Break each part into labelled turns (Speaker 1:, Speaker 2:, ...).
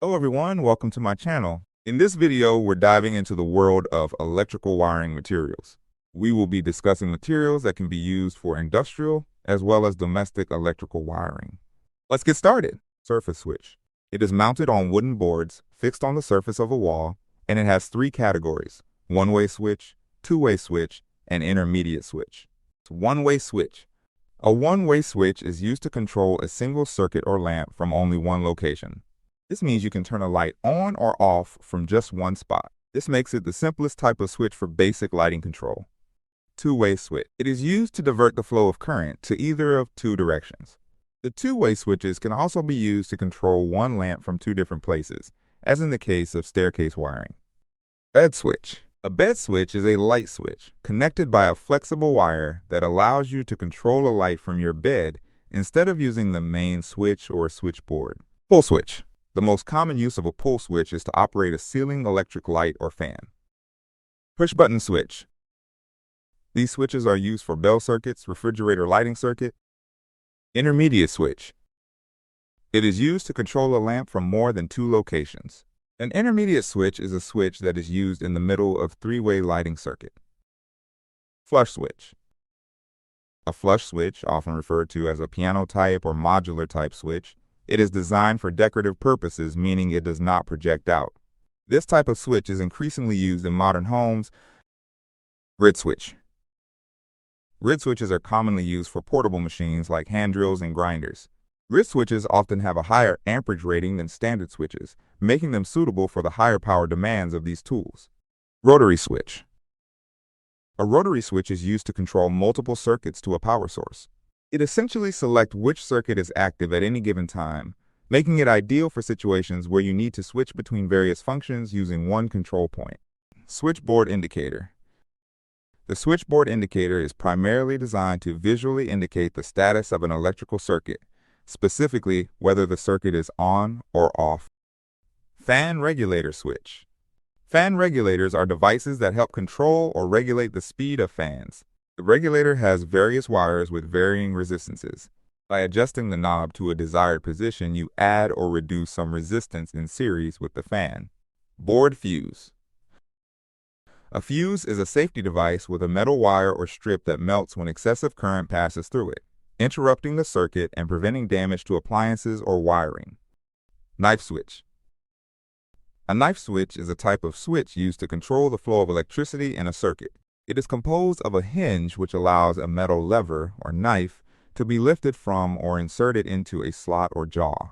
Speaker 1: Hello everyone, welcome to my channel. In this video, we're diving into the world of electrical wiring materials. We will be discussing materials that can be used for industrial as well as domestic electrical wiring. Let's get started. Surface switch. It is mounted on wooden boards fixed on the surface of a wall, and it has three categories: one-way switch, two-way switch, and intermediate switch. One-way switch. A one-way switch is used to control a single circuit or lamp from only one location. This means you can turn a light on or off from just one spot. This makes it the simplest type of switch for basic lighting control. Two-way switch. It is used to divert the flow of current to either of two directions. The two-way switches can also be used to control one lamp from two different places, as in the case of staircase wiring. Bed switch. A bed switch is a light switch connected by a flexible wire that allows you to control a light from your bed instead of using the main switch or a switchboard. Pull switch. The most common use of a pull switch is to operate a ceiling electric light or fan. Push-button switch. These switches are used for bell circuits, refrigerator lighting circuit. Intermediate switch. It is used to control a lamp from more than two locations. An intermediate switch is a switch that is used in the middle of three-way lighting circuit. Flush switch. A flush switch, often referred to as a piano type or modular type switch, it is designed for decorative purposes, meaning it does not project out. This type of switch is increasingly used in modern homes. Grid switch. Grid switches are commonly used for portable machines like hand drills and grinders. Grid switches often have a higher amperage rating than standard switches, making them suitable for the higher power demands of these tools. Rotary switch. A rotary switch is used to control multiple circuits to a power source. It essentially selects which circuit is active at any given time, making it ideal for situations where you need to switch between various functions using one control point. Switchboard indicator. The switchboard indicator is primarily designed to visually indicate the status of an electrical circuit, specifically whether the circuit is on or off. Fan regulator switch. Fan regulators are devices that help control or regulate the speed of fans. The regulator has various wires with varying resistances. By adjusting the knob to a desired position, you add or reduce some resistance in series with the fan. Board fuse. A fuse is a safety device with a metal wire or strip that melts when excessive current passes through it, interrupting the circuit and preventing damage to appliances or wiring. Knife switch. A knife switch is a type of switch used to control the flow of electricity in a circuit. It is composed of a hinge which allows a metal lever or knife to be lifted from or inserted into a slot or jaw.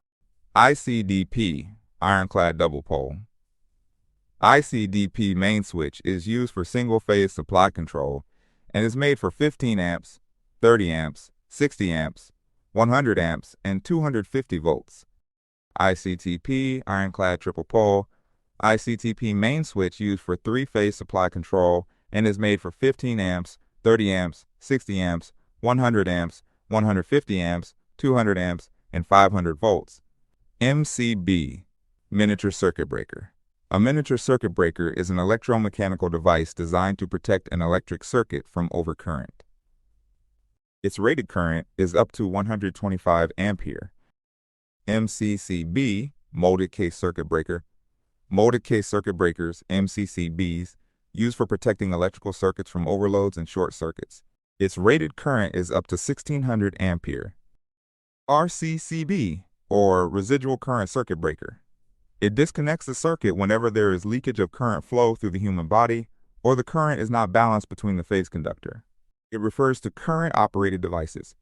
Speaker 1: ICDP, ironclad double pole. ICDP main switch is used for single-phase supply control and is made for 15 amps, 30 amps, 60 amps, 100 amps, and 250 volts. ICTP, ironclad triple pole. ICTP main switch used for three-phase supply control and is made for 15 amps, 30 amps, 60 amps, 100 amps, 150 amps, 200 amps, and 500 volts. MCB, miniature circuit breaker. A miniature circuit breaker is an electromechanical device designed to protect an electric circuit from overcurrent. Its rated current is up to 125 ampere. MCCB, molded case circuit breaker. Molded case circuit breakers, MCCBs, used for protecting electrical circuits from overloads and short circuits. Its rated current is up to 1600 ampere. RCCB, or residual current circuit breaker. It disconnects the circuit whenever there is leakage of current flow through the human body or the current is not balanced between the phase conductor. It refers to current-operated devices.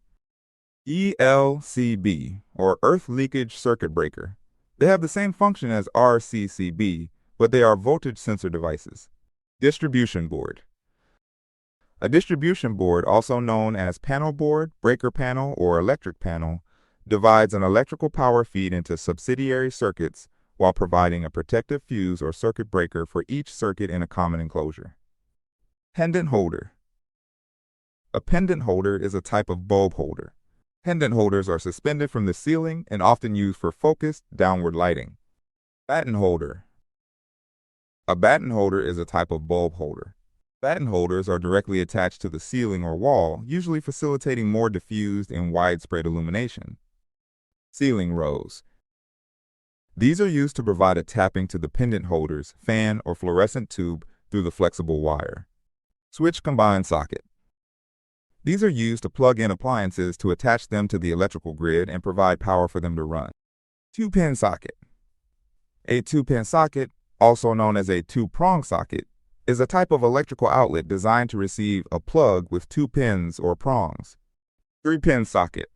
Speaker 1: ELCB, or earth leakage circuit breaker. They have the same function as RCCB, but they are voltage sensor devices. Distribution board. A distribution board, also known as panel board, breaker panel, or electric panel, divides an electrical power feed into subsidiary circuits while providing a protective fuse or circuit breaker for each circuit in a common enclosure. Pendant holder. A pendant holder is a type of bulb holder. Pendant holders are suspended from the ceiling and often used for focused, downward lighting. Batten holder. A batten holder is a type of bulb holder. Batten holders are directly attached to the ceiling or wall, usually facilitating more diffused and widespread illumination. Ceiling rose. These are used to provide a tapping to the pendant holders, fan, or fluorescent tube through the flexible wire. Switch combined socket. These are used to plug in appliances to attach them to the electrical grid and provide power for them to run. Two-pin socket. A two-pin socket, also known as a two-prong socket, is a type of electrical outlet designed to receive a plug with two pins or prongs. Three-pin socket.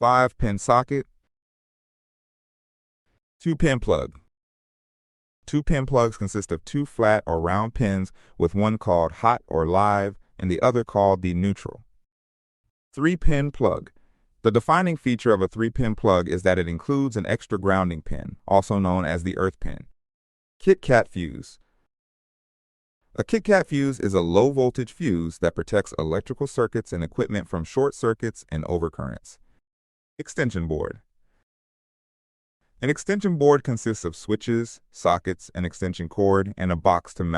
Speaker 1: Five-pin socket. Two-pin plug. Two-pin plugs consist of two flat or round pins with one called hot or live and the other called the neutral. Three-pin plug. The defining feature of a three-pin plug is that it includes an extra grounding pin, also known as the earth pin. KitKat Fuse. A KitKat fuse is a low-voltage fuse that protects electrical circuits and equipment from short circuits and overcurrents. Extension board. An extension board consists of switches, sockets, an extension cord, and a box to mount